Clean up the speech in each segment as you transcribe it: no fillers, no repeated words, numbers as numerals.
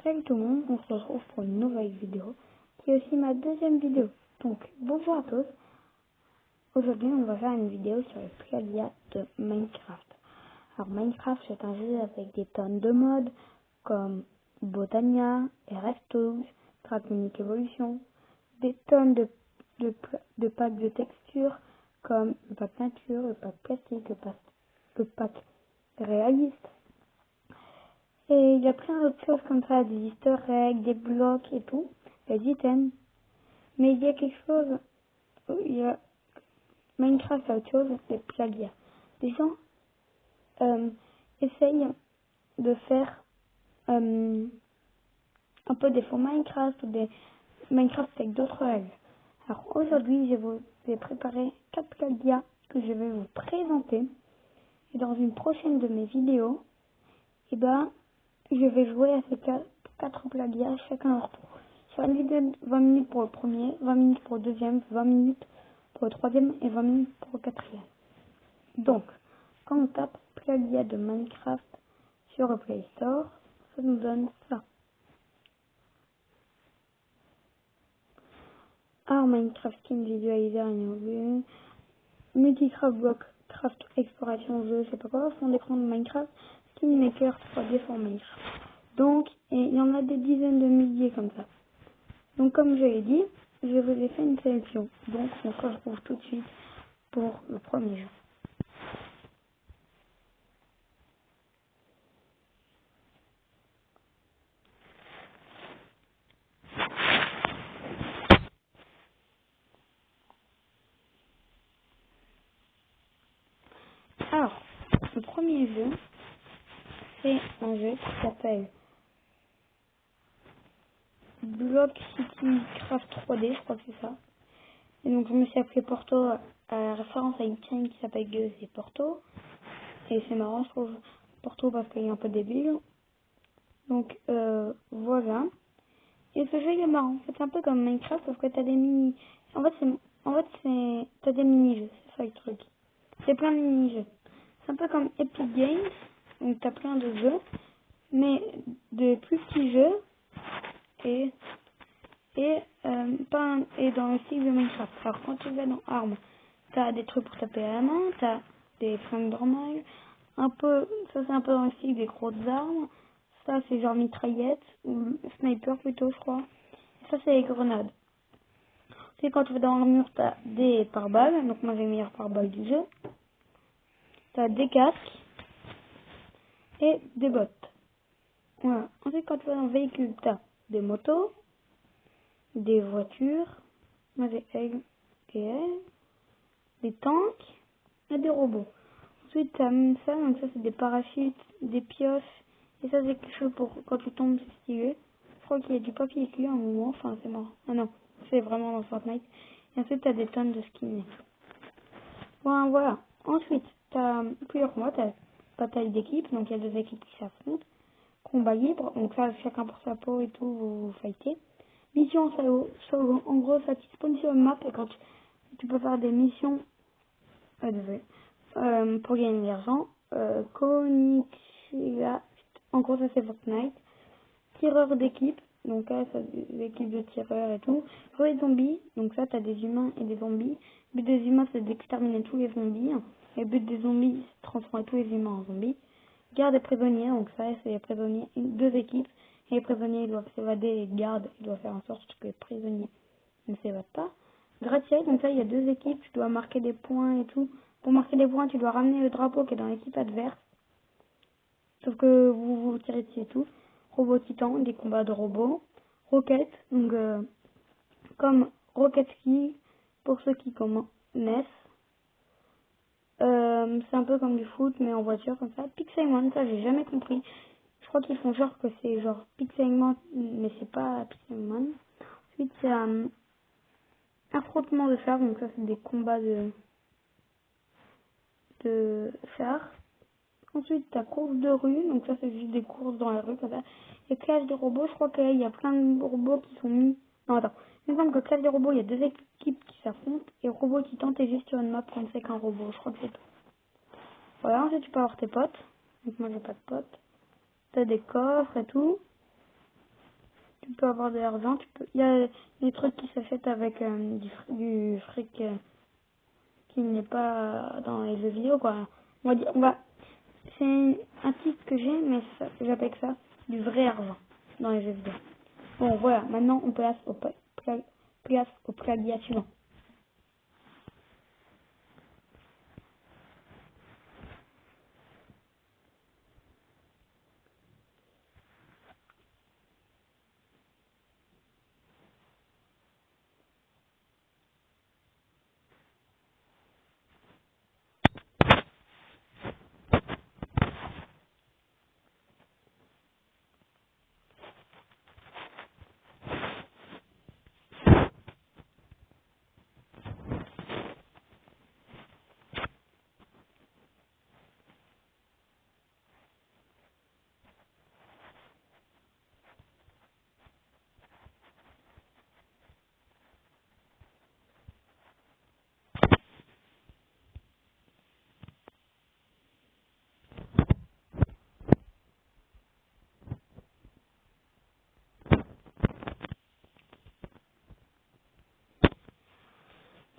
Salut tout le monde, on se retrouve pour une nouvelle vidéo, qui est aussi ma deuxième vidéo. Donc, bonjour à tous. Aujourd'hui, on va faire une vidéo sur les plagiats de Minecraft. Alors, Minecraft, c'est un jeu avec des tonnes de modes, comme Botania, RFTools, Draconic Evolution, des tonnes de packs de textures, comme le pack nature, le pack plastique, le pack réaliste. Et il y a plein d'autres choses comme ça, des easter eggs, des blocs et tout, des items. Mais il y a quelque chose, Minecraft a autre chose, c'est plagiat. Les gens essayent de faire un peu des faux Minecraft ou des Minecraft avec d'autres règles. Alors aujourd'hui, je vous ai préparé 4 plagiats que je vais vous présenter. Et dans une prochaine de mes vidéos, je vais jouer à ces 4 plagiats chacun leur tour. Sur une vidéo de 20 minutes pour le premier, 20 minutes pour le deuxième, 20 minutes pour le troisième et 20 minutes pour le quatrième. Donc, quand on tape plagiat de Minecraft sur le Play Store, ça nous donne ça. Alors Minecraft Skin Visualizer Interview, Multicraft Block Craft Exploration Jeu, je sais pas quoi, fond d'écran de Minecraft, Skin Maker 3D for Minecraft. Donc, il y en a des dizaines de milliers comme ça. Donc comme je l'ai dit, je vous ai fait une sélection. Donc on se retrouve tout de suite pour le premier jeu. Alors, le premier jeu, c'est un jeu qui s'appelle Block City Craft 3D, je crois que c'est ça. Et donc je me suis appelé Porto à référence à une chaîne qui s'appelle Gueuse et Porto. Et c'est marrant, je trouve, Porto parce qu'il est un peu débile. Donc voilà. Et ce jeu il est marrant. C'est un peu comme Minecraft sauf que t'as des mini. T'as des mini-jeux, c'est ça le truc. C'est plein de mini-jeux. C'est un peu comme Epic Games, donc t'as plein de jeux, mais de plus petits jeux et dans le style de Minecraft. Alors quand tu vas dans Armes, t'as des trucs pour taper à la main, t'as des flingues normales, ça c'est un peu dans le style des grosses armes, ça c'est genre mitraillette, ou sniper plutôt je crois, et ça c'est les grenades. C'est quand tu vas dans l'armure, t'as des pare-balles, donc moi j'ai le meilleur pare-balles du jeu, t'as des casques et des bottes. Voilà. Ensuite quand tu vas dans le véhicule, t'as des motos, des voitures, moi j'ai elle et elle, des tanks et des robots. Ensuite, tu as même ça, donc ça c'est des parachutes, des pioches, et ça c'est quelque chose pour quand tu tombes, c'est stylé. Je crois qu'il y a du papier cuit à un moment, enfin c'est marrant. Ah non, c'est vraiment dans Fortnite. Et ensuite, tu as des tonnes de skins. Bon, voilà. Ensuite, tu as plusieurs combats, tu as bataille d'équipe, donc il y a 2 équipes qui s'affrontent. Combat libre, donc ça chacun pour sa peau et tout, vous fightez. Mission solo, en gros ça te spawn sur une map et quand tu peux faire des missions pour gagner de l'argent. Konnichiwa, en gros ça c'est Fortnite. Tireur d'équipe, donc là ça des équipes de tireurs et tout. Pour les zombies, donc ça t'as des humains et des zombies. Le but des humains c'est d'exterminer tous les zombies. Et le but des zombies c'est de transformer tous les humains en zombies. Garde et prisonniers, donc ça c'est les prisonniers, 2 équipes. Et les prisonniers ils doivent s'évader et les gardes ils doivent faire en sorte que les prisonniers ne s'évadent pas. Gratte-ciel, donc là il y a 2 équipes, tu dois marquer des points et tout. Pour marquer des points, tu dois ramener le drapeau qui est dans l'équipe adverse. Sauf que vous tirez dessus et tout. Robot Titan, des combats de robots. Rocket, donc comme Rocket Ski, pour ceux qui connaissent. C'est un peu comme du foot, mais en voiture, comme ça. Pixelmon, ça j'ai jamais compris. Je crois qu'ils font genre que c'est genre Pixelmon, mais c'est pas Pixelmon. Ensuite, c'est affrontement de chars, donc ça c'est des combats de chars. Ensuite, t'as course de rue, donc ça c'est juste des courses dans la rue, comme ça. Et clash des robots, je crois qu'il y a plein de robots qui sont mis. Non, attends. Il me semble que clash des robots, il y a 2 équipes qui s'affrontent, et robot qui tente est juste sur une map quand c'est qu'un robot, je crois que c'est tout. Voilà, ensuite tu peux avoir tes potes. Donc moi j'ai pas de potes. T'as des coffres et tout. Tu peux avoir de l'argent, il y a des trucs qui s'achètent avec du fric qui n'est pas dans les jeux vidéo, quoi. C'est un titre que j'ai, mais j'appelle ça du vrai argent dans les jeux vidéo. Bon, voilà, maintenant on place au plagiat suivant.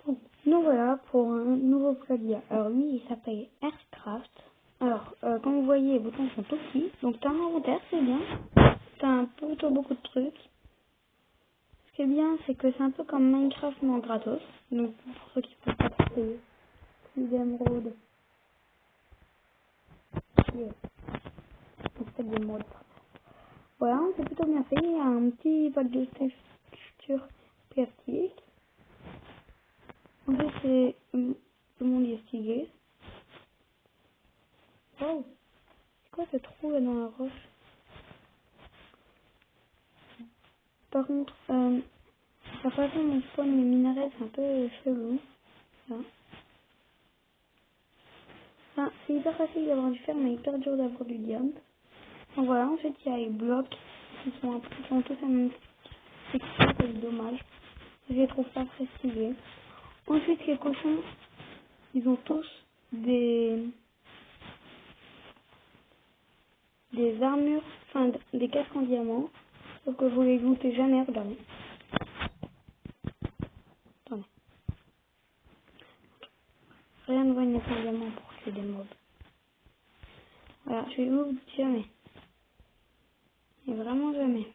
Bon, nous voilà pour un nouveau plagiat. Alors lui, il s'appelle Aircraft. Alors, comme vous voyez, les boutons sont tout petits. Donc t'as un inventaire, c'est bien. T'as plutôt beaucoup de trucs. Ce qui est bien, c'est que c'est un peu comme Minecraft mais en gratos. Donc pour ceux qui ne peuvent pas payer, plus d'émeraudes. Yeah. Donc c'est des modes. Voilà, c'est plutôt bien fait. Il y a un petit pack de texture plastique. Ensuite, c'est le monde est stylé. Wow, c'est quoi ce trou là dans la roche? Par contre, la façon dont je spawn les minéraux, c'est un peu chelou. Là. Enfin, c'est hyper facile d'avoir du fer, mais hyper dur d'avoir du diamant. Donc voilà, ensuite il y a les blocs qui sont tous la même texture, c'est dommage. Je les trouve pas très stylés. Ensuite, les cochons, ils ont tous des armures, enfin des casques en diamant, sauf que vous les goûtez jamais, regardez. Attendez. Rien ne vaut une épée en diamant pour tuer des mobs. Voilà, je les goûte jamais. Et vraiment jamais.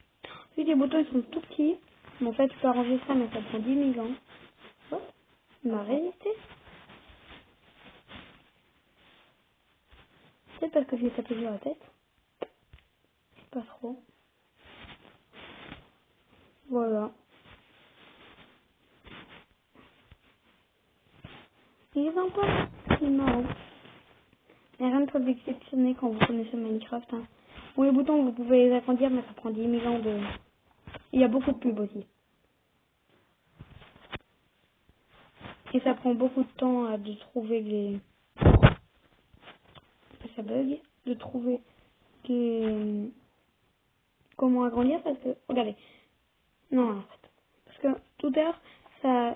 Ensuite, les boutons ils sont tout petits. Mais en fait, tu peux arranger ça, mais ça prend 10 000 ans. Hop, il m'a résisté. Peut-être parce que je l'ai tapé sur la tête. Pas trop. Voilà. Il est sympa. Il est marrant. Il n'y a rien de très exceptionnel quand vous connaissez Minecraft. Hein. Bon, les boutons, vous pouvez les agrandir, mais ça prend 10 000 ans de... Il y a beaucoup de pubs aussi. Et ça prend beaucoup de temps de trouver les... Ça bug. De trouver les... Comment agrandir, parce que... Regardez. Non, en fait. Parce que tout à l'heure, ça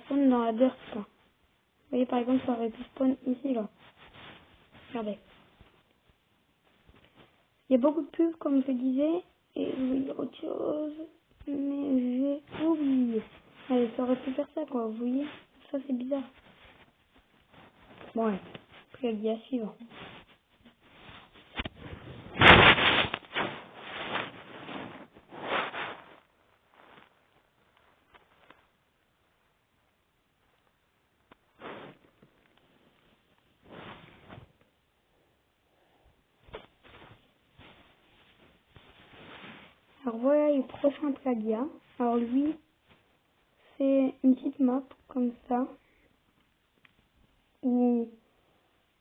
spawn dans la dirt, là. Vous voyez, par exemple, ça aurait pu spawn ici, là. Regardez. Il y a beaucoup de pubs, comme je disais, et je voulais dire autre chose, mais j'ai oublié. Allez, ça aurait pu faire ça, quoi, vous voyez. Ça, c'est bizarre. Bon, ouais. Puis le dia suivant. Alors voilà le prochain plagiat. Alors lui, c'est une petite map, comme ça, où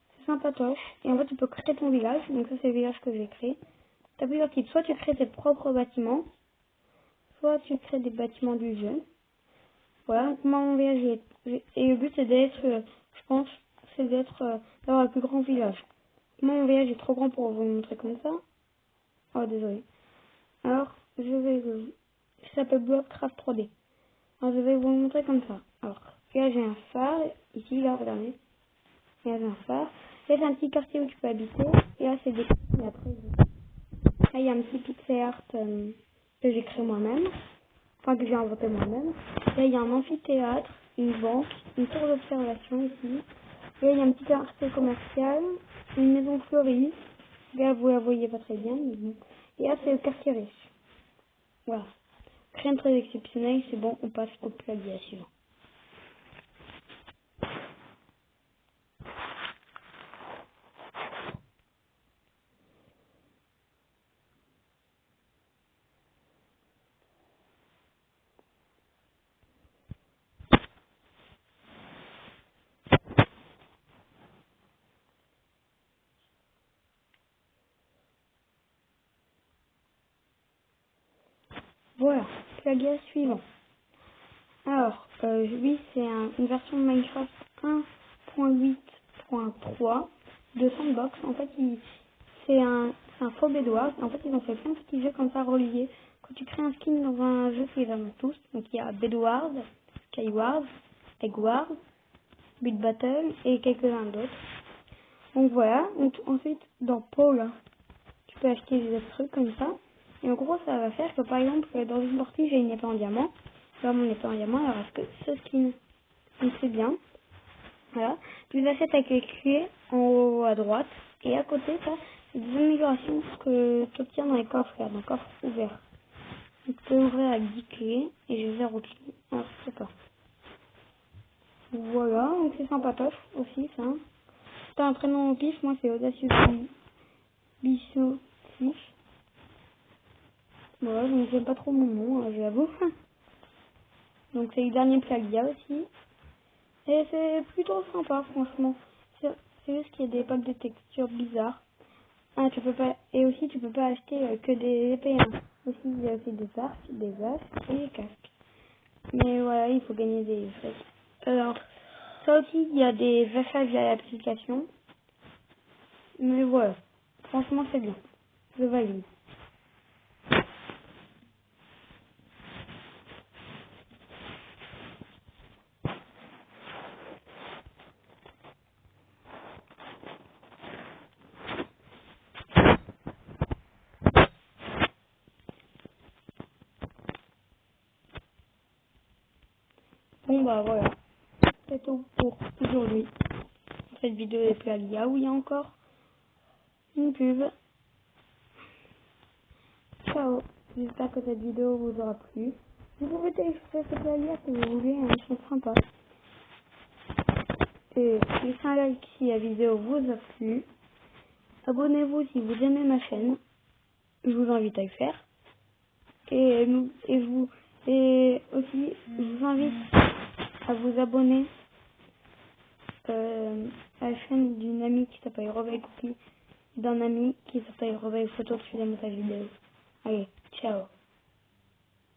c'est sympatoche. Et en fait, tu peux créer ton village. Donc ça, c'est le village que j'ai créé. T'as plusieurs types. Soit tu crées tes propres bâtiments, soit tu crées des bâtiments du jeu. Voilà, donc moi, mon village, et le but, c'est d'être, je pense, c'est d'avoir le plus grand village. Moi, mon village est trop grand pour vous le montrer comme ça. Oh, désolé. Alors, ça s'appelle Blockcraft 3D. Alors, je vais vous le montrer comme ça. Alors, là, j'ai un phare. Ici, là, regardez. Là, j'ai un phare. Là, c'est un petit quartier où tu peux habiter. Et là, c'est des... Et après, là, il y a un petit pixel art que j'ai créé moi-même, enfin que j'ai inventé moi-même. Là, il y a un amphithéâtre, une banque, une tour d'observation ici. Et il y a un petit quartier commercial, une maison fleurie. Là, vous la voyez pas très bien, mais bon. Et là, c'est le quartier riche. Voilà. Rien de très exceptionnel, c'est bon, on passe au plagiat suivant. Voilà, plagiat suivant. Alors, oui, c'est une version de Minecraft 1.8.3 de Sandbox. En fait, c'est un faux Bedwars. En fait, ils ont fait plein de petits jeux comme ça reliés. Quand tu crées un skin dans un jeu, tu les as tous. Donc, il y a Bedwars, Skywars, Eggwars, Bit Battle et quelques-uns d'autres. Donc, voilà. Donc, ensuite, dans Paul, tu peux acheter des autres trucs comme ça. Et en gros, ça va faire que, par exemple, dans une partie, j'ai une épée en diamant. Là, mon épée en diamant, alors est-ce que ce skin, c'est bien. Voilà. Tu les achètes avec les clés en haut à droite. Et à côté, ça, c'est des améliorations que tu obtiens dans les coffres, là, dans le coffre ouvert. Donc, tu peux ouvrir avec 10 clés. Et j'ai ouvert aux clés. Alors, je sais pas. Voilà. Donc, c'est sympatoche aussi, ça. Si t'as un prénom au pif, moi, c'est Audacieux Bissot. Voilà, donc j'aime pas trop mon nom, j'avoue. Donc c'est le dernier plagiat aussi. Et c'est plutôt sympa, franchement. C'est juste qu'il y a des packs de textures bizarres. Ah, tu peux pas. Et aussi, tu peux pas acheter que des épées. Hein. Aussi, il y a aussi des arcs, des haches et des casques. Mais voilà, il faut gagner des trucs. Alors, ça aussi, il y a des achats via l'application. Mais voilà. Franchement, c'est bien. Je valide. Bon, bah voilà. C'est tout pour aujourd'hui. Cette vidéo est plagiat où il y a encore une pub. Ciao. J'espère que cette vidéo vous aura plu. Vous pouvez télécharger ce plagiat si vous voulez, hein, ils sont sympas. Et laissez un like si la vidéo vous a plu. Abonnez-vous si vous aimez ma chaîne. Je vous invite à le faire. Et aussi, je vous invite à vous abonner à la chaîne d'une amie qui s'appelle Rebelle Cookie, d'un ami qui s'appelle Rebelle Photo qui fait des montages vidéo. Allez, ciao.